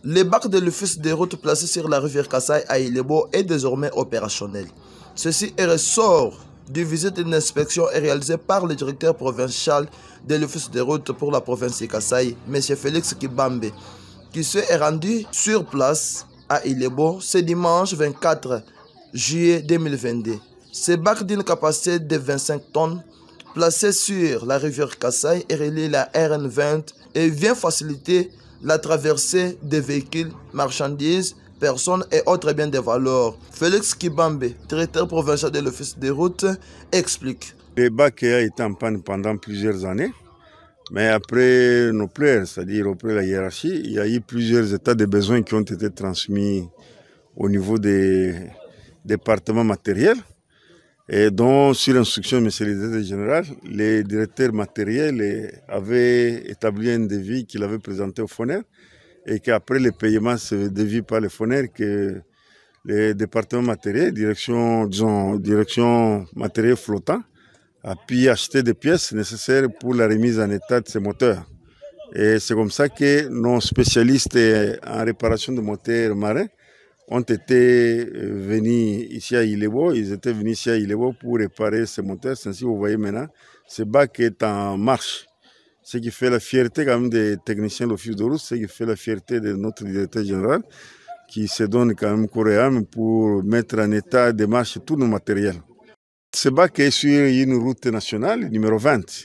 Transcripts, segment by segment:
Le bac de l'office des routes placé sur la rivière Kasaï à Ilebo est désormais opérationnel. Ceci est ressort du visite d'inspection réalisée par le directeur provincial de l'office des routes pour la province de Kasaï, M. Félix Kibambe, qui s'est rendu sur place à Ilebo ce dimanche 24 juillet 2022. Ce bac d'une capacité de 25 tonnes placé sur la rivière Kasaï et relie la RN20 et vient faciliter la traversée des véhicules, marchandises, personnes et autres biens de valeur. Félix Kibambe, directeur provincial de l'office des routes, explique. Le bac a été en panne pendant plusieurs années, mais après nos plaies, c'est-à-dire après la hiérarchie, il y a eu plusieurs états de besoins qui ont été transmis au niveau des départements matériels. Et donc, sur l'instruction du monsieur le directeur général, les directeurs matériels avaient établi un devis qu'il avait présenté au FONER et qu'après le paiement ce devis par le FONER, que le département matériel, direction matériel flottant, a pu acheter des pièces nécessaires pour la remise en état de ces moteurs. Et c'est comme ça que nos spécialistes en réparation de moteurs marins ont été venus ici à Ilebo. Ils étaient venus ici à Ilebo pour réparer ces moteurs. Ainsi, vous voyez maintenant, ce bac est en marche. Ce qui fait la fierté quand même des techniciens de l'office de route, ce qui fait la fierté de notre directeur général, qui se donne quand même corps et âme pour mettre en état de marche tout nos matériels. Ce bac est sur une route nationale, numéro 20.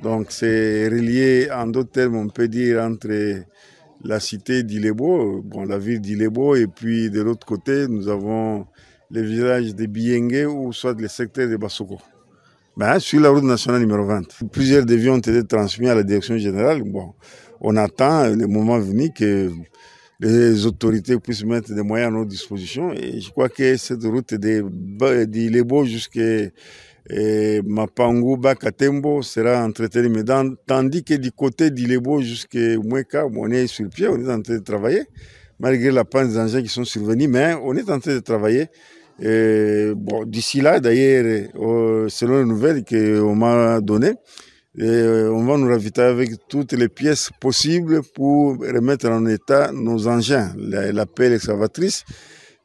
Donc c'est relié, en d'autres termes, on peut dire, entre la cité d'Ilebo, bon, la ville d'Ilebo, et puis de l'autre côté, nous avons le village de Biengue ou soit le secteur de Bassoko. Ben, sur la route nationale numéro 20. Plusieurs devis ont été transmis à la direction générale. Bon, on attend le moment venu que les autorités puissent mettre des moyens à notre disposition. Et je crois que cette route d'Ilebo jusqu'à Mapangu, Bakatembo sera entretenue. Mais tandis que du côté d'Ilebo jusqu'à Mweka, on est sur le pied, on est en train de travailler, malgré la panne des engins qui sont survenus, mais on est en train de travailler. Bon, d'ici là, d'ailleurs, selon les nouvelles qu'on m'a données, on va nous ravitailler avec toutes les pièces possibles pour remettre en état nos engins, la pelle excavatrice,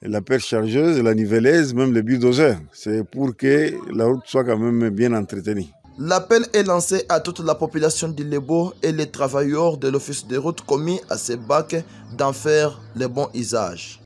la pelle chargeuse, la niveleuse, même le bulldozer. C'est pour que la route soit quand même bien entretenue. L'appel est lancé à toute la population d'Ilebo et les travailleurs de l'office de route commis à ces bacs d'en faire le bon usage.